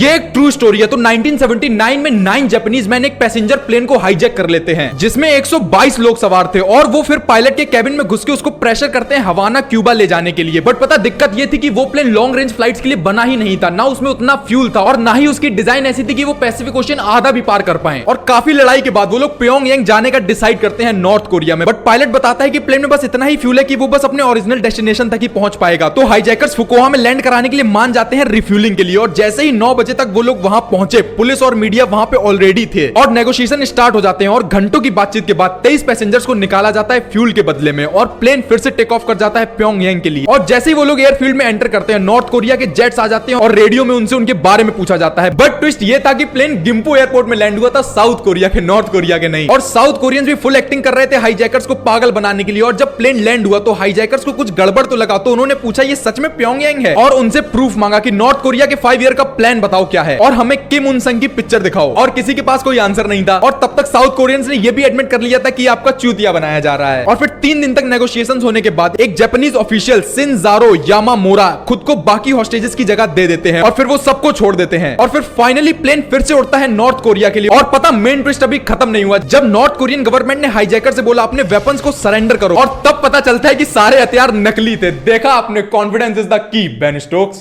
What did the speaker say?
ये एक true story है। तो 1979 में 9 जापानीज मैन एक पैसेंजर प्लेन को हाईजैक कर लेते हैं जिसमें 122 लोग सवार थे और वो फिर पायलट के कैबिन में घुस के उसको प्रेशर करते हैं हवाना क्यूबा ले जाने के लिए। बट पता दिक्कत ये थी कि वो प्लेन लॉन्ग रेंज फ्लाइट्स के लिए बना ही नहीं था, ना उसमें उतना फ्यूल था और ना ही उसकी डिजाइन ऐसी थी कि वो पैसिफिक ओशन आधा भी पार कर पाए। और काफी लड़ाई के बाद वो लोग प्योंगयांग जाने का डिसाइड करते हैं नॉर्थ कोरिया में। बट पायलट बताता है कि प्लेन में बस इतना ही फ्यूल है कि वो बस अपने ओरिजिनल डेस्टिनेशन तक ही पहुंच पाएगा। तो हाईजैकर्स फुकुओका में लैंड कराने के लिए मान जाते हैं रिफ्यूलिंग के लिए। और जैसे ही 9 बजे तक वो लोग वहां पहुंचे, पुलिस और मीडिया वहां पे ऑलरेडी थे और नेगोशिएशन स्टार्ट हो जाते हैं। और घंटों की बातचीत के बाद 23 पैसेंजर्स को निकाला जाता है फ्यूल के बदले में और प्लेन फिर से टेक ऑफ कर जाता है प्योंगयांग के लिए। और जैसे ही वो लोग एयरफील्ड में एंटर करते हैं, नॉर्थ कोरिया के जेट्स आ जाते हैं और रेडियो में उनसे उनके बारे में पूछा जाता है। बट ट्विस्ट ये था कि प्लेन गिम्पू एयरपोर्ट में लैंड हुआ था, साउथ कोरिया के, नॉर्थ कोरिया के नहीं। और साउथ कोरियंस भी फुल एक्टिंग कर रहे थे हाईजैकर्स को पागल बनाने के लिए। और जब प्लेन लैंड हुआ तो हाईजैकर्स को कुछ गड़बड़ तो लगा, तो उन्होंने पूछा ये सच में प्योंगयांग है और उनसे प्रूफ मांगा कि नॉर्थ कोरिया के 5 ईयर का प्लान बताओ क्या है और हमें किम उन संग की पिक्चर दिखाओ। और किसी के पास कोई आंसर नहीं था। और तब तक साउथ कोरियंस ने यह भी एडमिट कर लिया था कि आपका चूतिया बनाया जा रहा है। और फिर 3 दिन तक नेगोशिएशंस होने के बाद एक जापानीज ऑफिशियल शिनजारो यामामोरा खुद को बाकी हॉस्टेजेस की जगह दे देते हैं और फिर वो सबको छोड़ देते हैं। और फिर फाइनली प्लेन फिर से उड़ता है नॉर्थ कोरिया के लिए। और पता मेन ट्विस्ट अभी खत्म नहीं हुआ। जब नॉर्थ कोरियन गवर्नमेंट ने हाईजैकर से बोला अपने वेपन्स को सरेंडर करो, और तब पता चलता है कि सारे हथियार नकली थे। देखा आपने, confidence is the key, Ben Stokes.